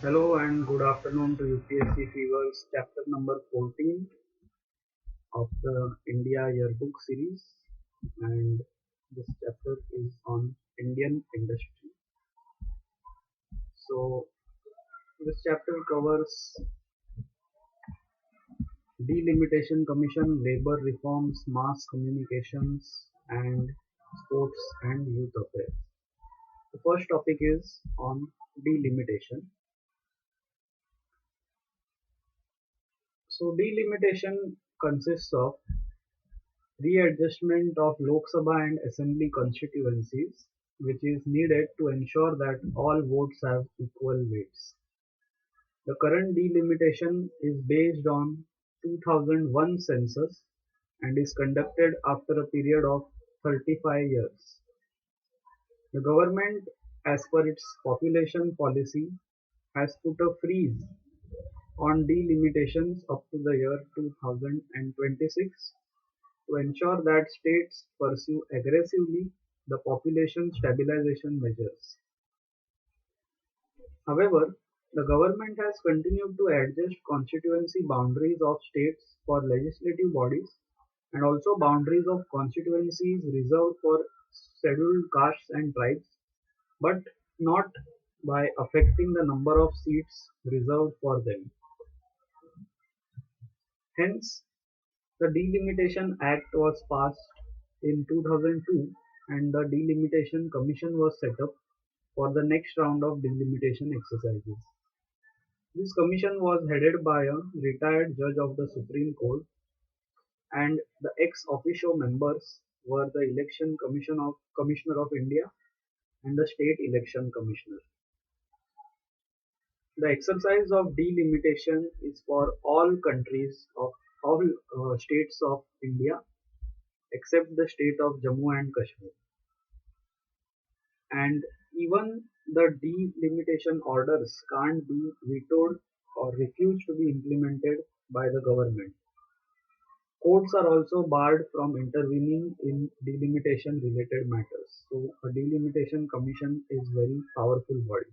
Hello and good afternoon to UPSC Fever's chapter number 14 of the India Yearbook series, and this chapter is on Indian industry. So this chapter covers delimitation commission, labor reforms, mass communications, and sports and youth affairs. The first topic is on delimitation. So delimitation consists of readjustment of Lok Sabha and Assembly constituencies, which is needed to ensure that all votes have equal weights. The current delimitation is based on 2001 census and is conducted after a period of 35 years. The government, as per its population policy, has put a freeze on delimitations up to the year 2026 to ensure that states pursue aggressively the population stabilization measures. However, the government has continued to adjust constituency boundaries of states for legislative bodies and also boundaries of constituencies reserved for scheduled castes and tribes, but not by affecting the number of seats reserved for them. Hence, the Delimitation Act was passed in 2002 and the Delimitation Commission was set up for the next round of delimitation exercises. This commission was headed by a retired judge of the Supreme Court, and the ex officio members were the Election Commissioner of India and the State Election Commissioner. The exercise of delimitation is for all countries of all states of India except the state of Jammu and Kashmir. And even the delimitation orders can't be vetoed or refused to be implemented by the government. Courts are also barred from intervening in delimitation related matters. So a delimitation commission is very powerful body.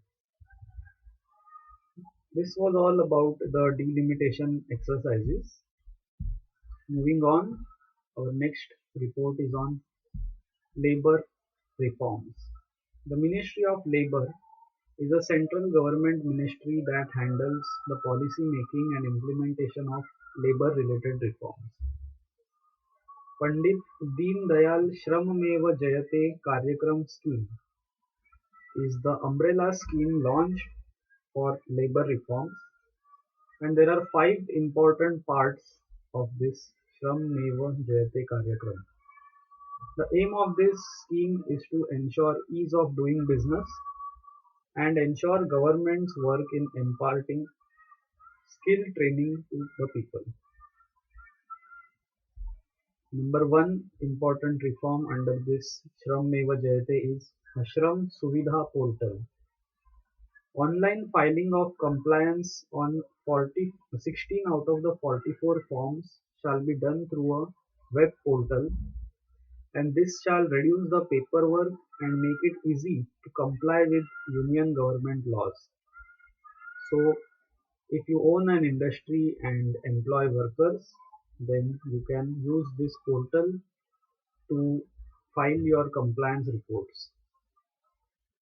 This was all about the delimitation exercises. Moving on, our next report is on labor reforms. The Ministry of Labor is a central government ministry that handles the policy making and implementation of labor related reforms. Pandit Deen Dayal Shram Meva Jayate Karyakram scheme is the umbrella scheme launched for labor reforms, and there are five important parts of this Shram Meva Jayate Karyakram. The aim of this scheme is to ensure ease of doing business and ensure government's work in imparting skill training to the people. Number one important reform under this Shram Meva Jayate is Ashram Suvidha Portal. Online filing of compliance on 16 out of the 44 forms shall be done through a web portal, and this shall reduce the paperwork and make it easy to comply with union government laws. So if you own an industry and employ workers, then you can use this portal to file your compliance reports.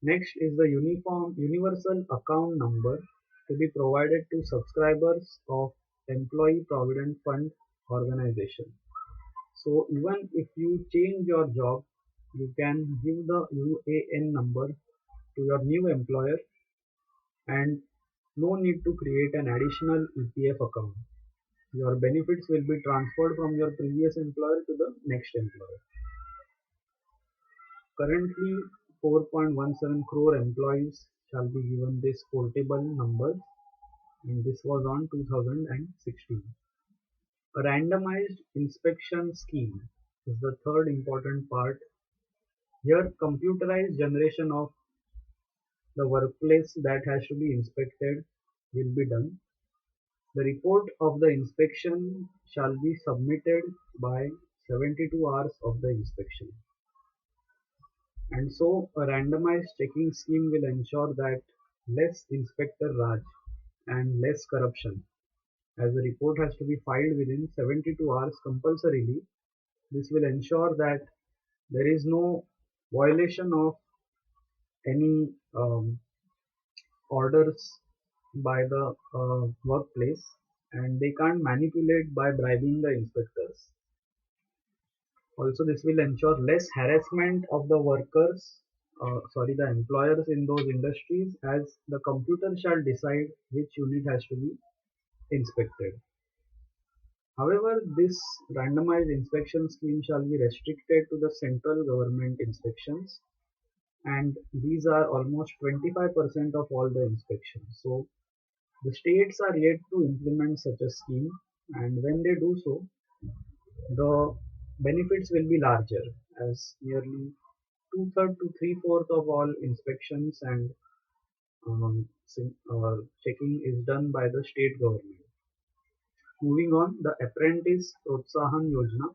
Next is the universal account number to be provided to subscribers of Employee Provident Fund organization. So even if you change your job, you can give the UAN number to your new employer, and no need to create an additional EPF account. Your benefits will be transferred from your previous employer to the next employer. Currently, 4.17 crore employees shall be given this portable number, and this was on 2016. A randomized inspection scheme is the third important part. Here, computerized generation of the workplace that has to be inspected will be done. The report of the inspection shall be submitted by 72 hours of the inspection. And so a randomized checking scheme will ensure that less Inspector Raj, and less corruption. As the report has to be filed within 72 hours compulsorily, this will ensure that there is no violation of any orders by the workplace, and they can't manipulate by bribing the inspectors. Also, this will ensure less harassment of the the employers in those industries, as the computer shall decide which unit has to be inspected. However, this randomized inspection scheme shall be restricted to the central government inspections, and these are almost 25% of all the inspections. So, the states are yet to implement such a scheme, and when they do so, the benefits will be larger, as nearly two-thirds to three-fourths of all inspections and checking is done by the state government. Moving on, the Apprentice Protsahan Yojana.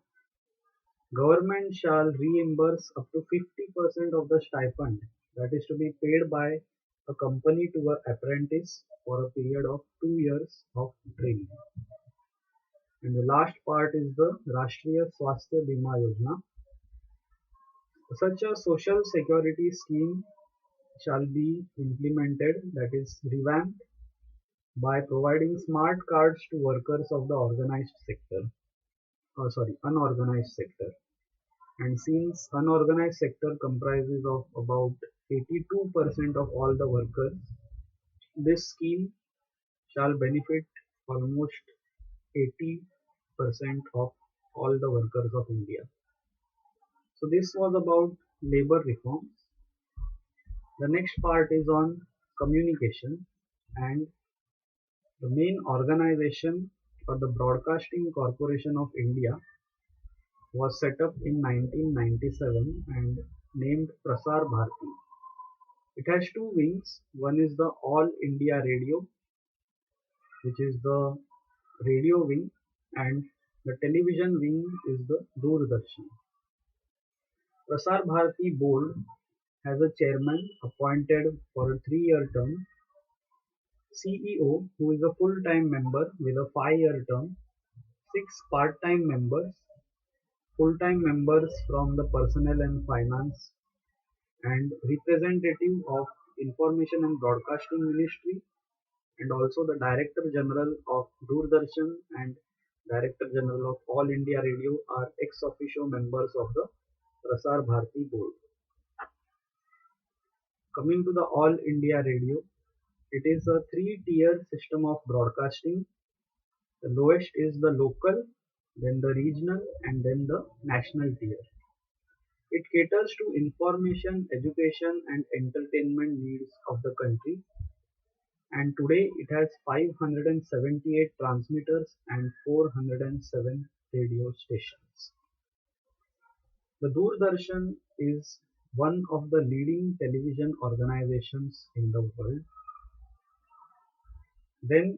Government shall reimburse up to 50% of the stipend that is to be paid by a company to an apprentice for a period of 2 years of training. And the last part is the Rashtriya Swasthya Bima Yojana. Such a social security scheme shall be implemented, that is revamped, by providing smart cards to workers of the unorganized sector. And since unorganized sector comprises of about 82% of all the workers, this scheme shall benefit almost 80% of all the workers of India. So this was about labor reforms. The next part is on communication, and the main organization for the Broadcasting Corporation of India was set up in 1997 and named Prasar Bharati. It has two wings. One is the All India Radio, which is the radio wing, and the television wing is the Doordarshan. Prasar Bharati board has a chairman appointed for a 3-year term, CEO who is a full-time member with a 5-year term, 6 part-time members, full-time members from the personnel and finance, and representative of Information and Broadcasting Ministry, and also the Director General of Doordarshan and Director General of All India Radio are ex officio members of the Prasar Bharati board. Coming to the All India Radio, it is a 3-tier system of broadcasting. The lowest is the local, then the regional, and then the national tier. It caters to information, education, and entertainment needs of the country, and today it has 578 transmitters and 407 radio stations. The Doordarshan is one of the leading television organizations in the world. Then,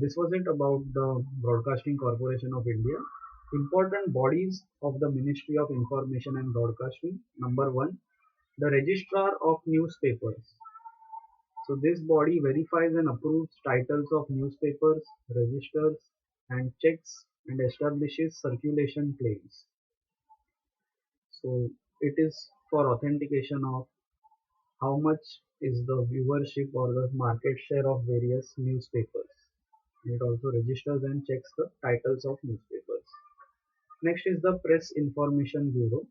this was it about the Broadcasting Corporation of India. Important bodies of the Ministry of Information and Broadcasting. Number one, the Registrar of Newspapers. So this body verifies and approves titles of newspapers, registers and checks, and establishes circulation claims. So it is for authentication of how much is the viewership or the market share of various newspapers. It also registers and checks the titles of newspapers. Next is the Press Information Bureau.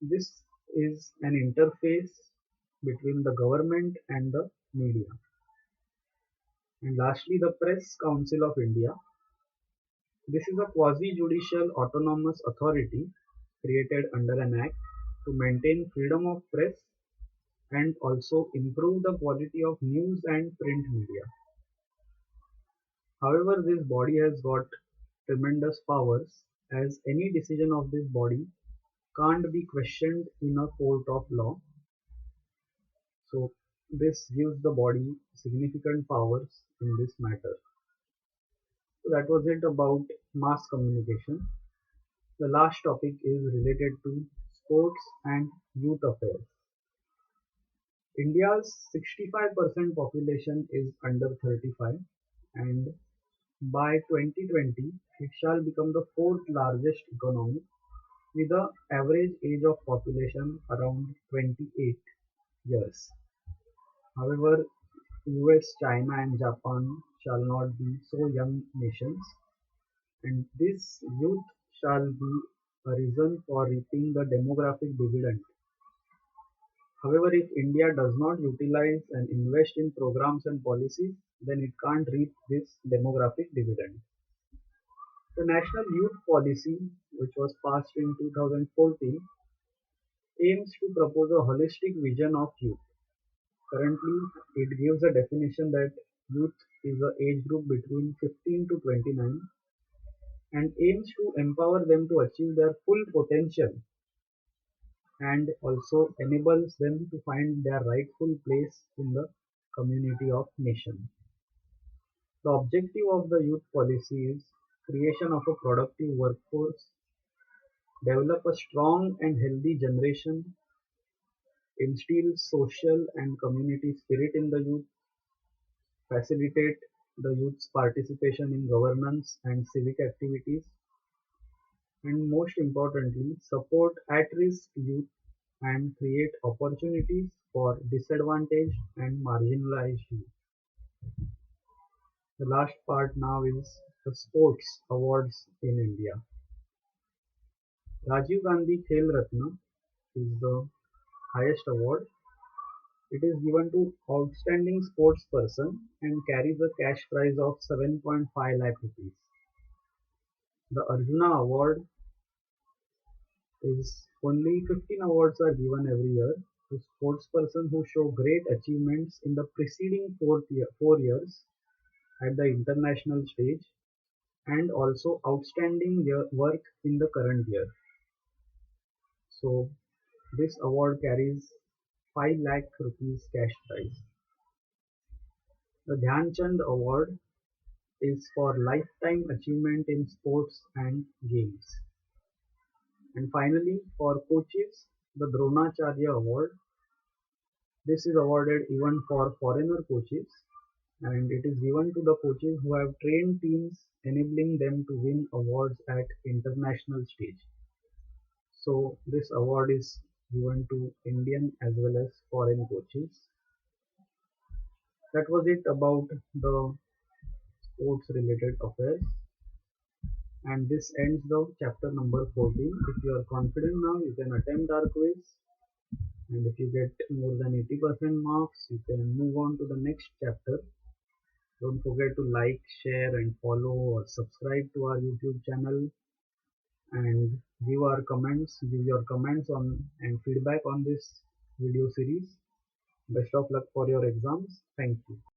This is an interface between the government and the media. And lastly, the Press Council of India. This is a quasi-judicial autonomous authority created under an act to maintain freedom of press and also improve the quality of news and print media. However, this body has got tremendous powers, as any decision of this body can't be questioned in a court of law. So this gives the body significant powers in this matter. So that was it about mass communication. The last topic is related to sports and youth affairs. India's 65% population is under 35, and by 2020 it shall become the fourth largest economy with an average age of population around 28 years. However, US, China and Japan shall not be so young nations, and this youth shall be a reason for reaping the demographic dividend. However, if India does not utilize and invest in programs and policies, then it can't reap this demographic dividend. The National Youth Policy, which was passed in 2014, aims to propose a holistic vision of youth. Currently, it gives a definition that youth is the age group between 15 to 29 and aims to empower them to achieve their full potential and also enables them to find their rightful place in the community of nation. The objective of the youth policy is creation of a productive workforce, develop a strong and healthy generation, instill social and community spirit in the youth, facilitate the youth's participation in governance and civic activities, and most importantly, support at-risk youth and create opportunities for disadvantaged and marginalized youth. The last part now is the sports awards in India. Rajiv Gandhi Khel Ratna is the highest award. It is given to outstanding sports person and carries a cash prize of 7.5 lakh rupees. The Arjuna Award is only 15 awards are given every year to sportspersons who show great achievements in the preceding 4 years at the international stage and also outstanding work in the current year. So this award carries 5 lakh rupees cash prize. The Dhyan Chand Award is for lifetime achievement in sports and games. And finally, for coaches, the Dronacharya Award. This is awarded even for foreigner coaches and it is given to the coaches who have trained teams enabling them to win awards at international stage. So this award is given to Indian as well as foreign coaches. That was it about the sports related affairs, and this ends the chapter number 14. If you are confident now, you can attempt our quiz, and if you get more than 80% marks, you can move on to the next chapter. Don't forget to like, share and follow or subscribe to our YouTube channel and give your comments on and feedback on this video series. Best of luck for your exams. Thank you.